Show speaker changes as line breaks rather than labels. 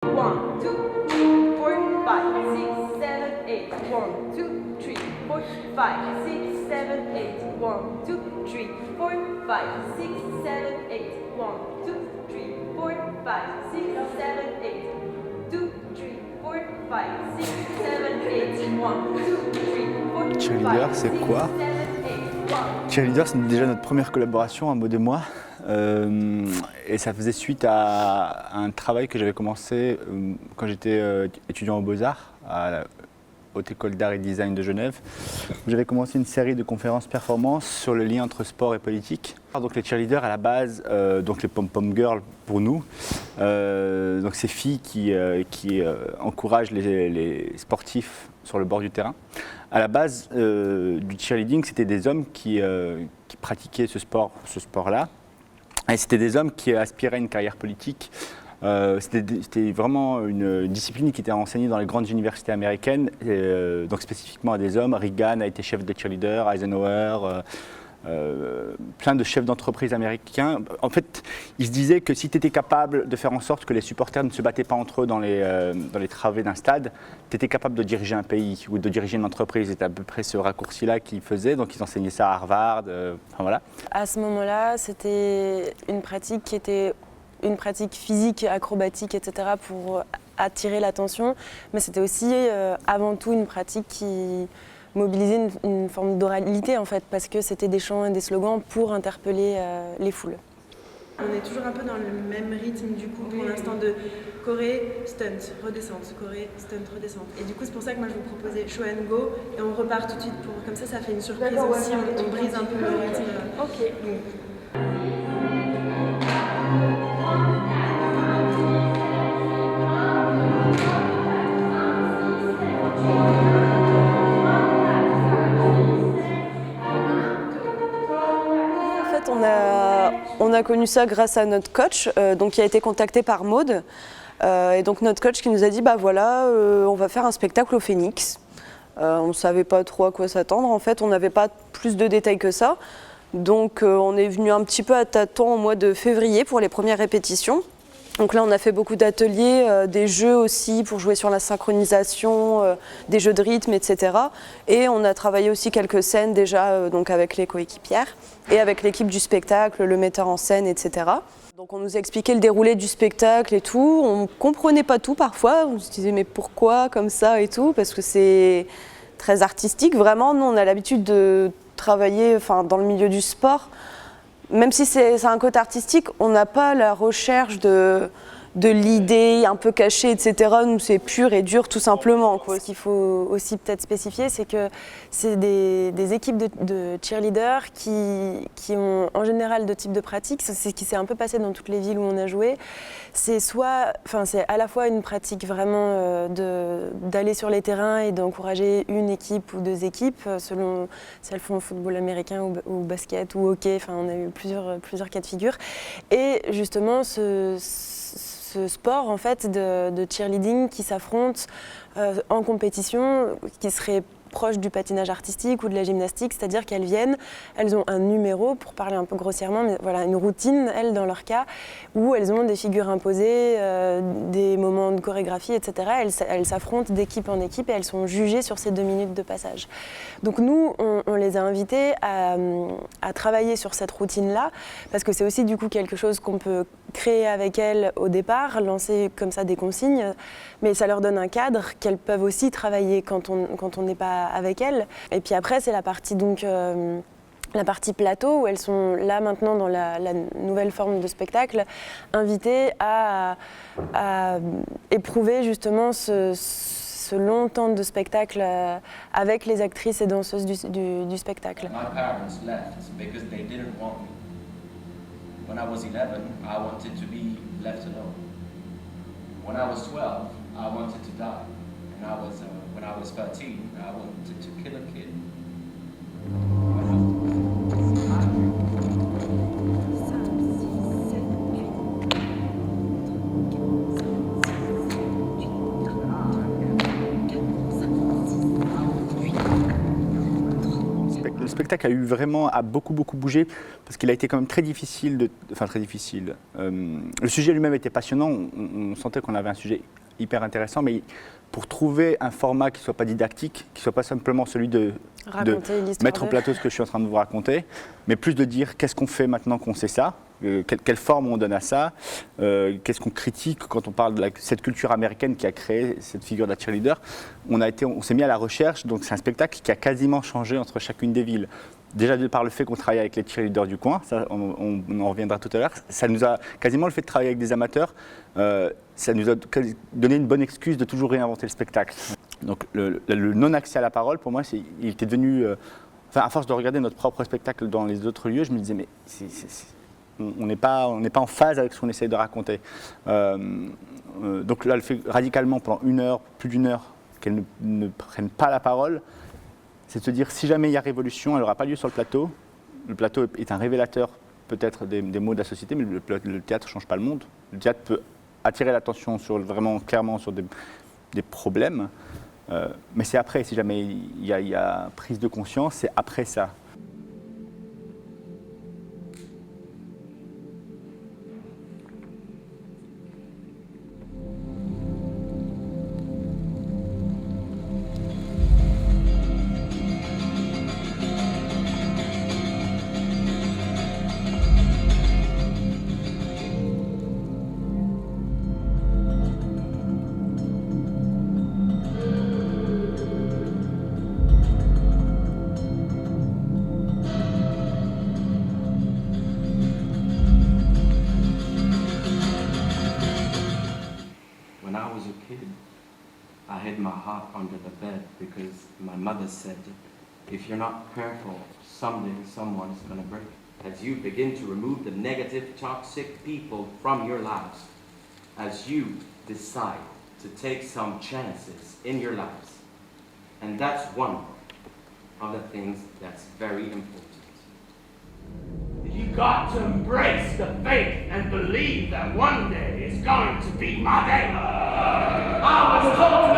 1, 2, 3, 4, 5, 6, 7, 8. 1, 2, 3, 4, 5, 6, 7, 8. 1, 2, 3, 4, 5, 6, 7, 8. 1, 2, 3, 4, 5, 6, 7, 8. 2, 3, 4, 5, 6, 7, 8. 1, 2, 3, 4, 5, 6, 7, 8.
Cheerleader, c'est quoi? Cheerleader, c'est déjà notre première collaboration, Maud et moi. Et ça faisait suite à un travail que j'avais commencé quand j'étais étudiant aux Beaux-Arts, à la Haute École d'Art et Design de Genève, où j'avais commencé une série de conférences performances sur le lien entre sport et politique. Donc les cheerleaders à la base, donc les pom-pom girls pour nous, donc ces filles qui encouragent les sportifs sur le bord du terrain. À la base du cheerleading, c'était des hommes qui pratiquaient ce sport-là. Et c'était des hommes qui aspiraient à une carrière politique. C'était vraiment une discipline qui était enseignée dans les grandes universités américaines, donc spécifiquement à des hommes. Reagan a été chef de cheerleader, Eisenhower, plein de chefs d'entreprise américains. En fait, ils se disaient que si tu étais capable de faire en sorte que les supporters ne se battaient pas entre eux dans les travées d'un stade, tu étais capable de diriger un pays ou de diriger une entreprise. C'était à peu près ce raccourci-là qu'ils faisaient. Donc ils enseignaient ça à Harvard. Enfin, voilà.
À ce moment-là, c'était une pratique qui était une pratique physique, acrobatique, etc. pour attirer l'attention. Mais c'était aussi avant tout une pratique qui mobiliser une forme d'oralité en fait, parce que c'était des chants et des slogans pour interpeller les foules.
On est toujours un peu dans le même rythme du coup pour l'instant de choré, stunt, redescente, choré, stunt, redescente. Et du coup c'est pour ça que moi je vous proposais show and go et on repart tout de suite pour comme ça fait une surprise aussi, on brise un peu le rythme.
Ok.
On a connu ça grâce à notre coach, donc qui a été contacté par Maud. Et donc notre coach qui nous a dit bah voilà, on va faire un spectacle au Phénix. On ne savait pas trop à quoi s'attendre. En fait, on n'avait pas plus de détails que ça. Donc on est venu un petit peu à tâtons au mois de février pour les premières répétitions. Donc là, on a fait beaucoup d'ateliers, des jeux aussi pour jouer sur la synchronisation, des jeux de rythme, etc. Et on a travaillé aussi quelques scènes déjà donc avec les coéquipières et avec l'équipe du spectacle, le metteur en scène, etc. Donc on nous a expliqué le déroulé du spectacle et tout. On ne comprenait pas tout parfois. On se disait mais pourquoi comme ça et tout, parce que c'est très artistique. Vraiment, nous, on a l'habitude de travailler dans le milieu du sport. Même si c'est un côté artistique, on n'a pas la recherche de l'idée un peu cachée, etc. Nous, c'est pur et dur, tout simplement, quoi.
Ce qu'il faut aussi peut-être spécifier, c'est que c'est des équipes de cheerleaders qui ont en général deux types de pratiques. C'est ce qui s'est un peu passé dans toutes les villes où on a joué. C'est à la fois une pratique vraiment d'aller sur les terrains et d'encourager une équipe ou deux équipes, selon si elles font au football américain ou basket ou hockey. Enfin, on a eu plusieurs cas de figure. Et justement, ce sport en fait de cheerleading qui s'affrontent en compétition, qui serait proche du patinage artistique ou de la gymnastique, c'est-à-dire qu'elles viennent, elles ont un numéro, pour parler un peu grossièrement, mais voilà, une routine, elles, dans leur cas, où elles ont des figures imposées, des moments de chorégraphie, etc. Elles s'affrontent d'équipe en équipe et elles sont jugées sur ces 2 minutes de passage. Donc nous, on les a invitées à travailler sur cette routine-là, parce que c'est aussi du coup quelque chose qu'on peut créer avec elles au départ, lancer comme ça des consignes, mais ça leur donne un cadre qu'elles peuvent aussi travailler quand on n'est pas avec elles. Et puis après, c'est la partie la partie plateau, où elles sont là maintenant dans la nouvelle forme de spectacle, invitées à éprouver justement ce long temps de spectacle avec les actrices et danseuses du spectacle.
My parents left because they didn't want me. When I was 11, I wanted to be left alone. When I was 12, I wanted to die. And when I was 13, I wanted to kill a kid.
spectacle a beaucoup bougé parce qu'il a été quand même très difficile. Très difficile. Le sujet lui-même était passionnant. On sentait qu'on avait un sujet hyper intéressant, mais pour trouver un format qui ne soit pas didactique, qui ne soit pas simplement celui de mettre au plateau ce que je suis en train de vous raconter, mais plus de dire qu'est-ce qu'on fait maintenant qu'on sait ça, quelle forme on donne à ça, qu'est-ce qu'on critique quand on parle de cette culture américaine qui a créé cette figure de la cheerleader. On s'est mis à la recherche, donc c'est un spectacle qui a quasiment changé entre chacune des villes. Déjà de par le fait qu'on travaille avec les cheerleaders du coin, ça, on en reviendra tout à l'heure, ça nous a quasiment le fait de travailler avec des amateurs, ça nous a donné une bonne excuse de toujours réinventer le spectacle. Donc le non-accès à la parole, pour moi, il était devenu... à force de regarder notre propre spectacle dans les autres lieux, je me disais, mais on n'est pas en phase avec ce qu'on essaye de raconter. Donc là, le fait radicalement pendant une heure, plus d'une heure, qu'elle ne prenne pas la parole, c'est de se dire, si jamais il y a révolution, elle n'aura pas lieu sur le plateau. Le plateau est un révélateur peut-être des maux de la société, mais le théâtre ne change pas le monde. Le théâtre peut attirer l'attention clairement sur des problèmes, mais c'est après, si jamais il y a prise de conscience, c'est après ça.
When I was a kid, I hid my heart under the bed because my mother said, if you're not careful, someday someone's gonna break. As you begin to remove the negative, toxic people from your lives, as you decide to take some chances in your lives, and that's one of the things that's very important. You got to embrace the faith and believe that one day is going to be my day. I was told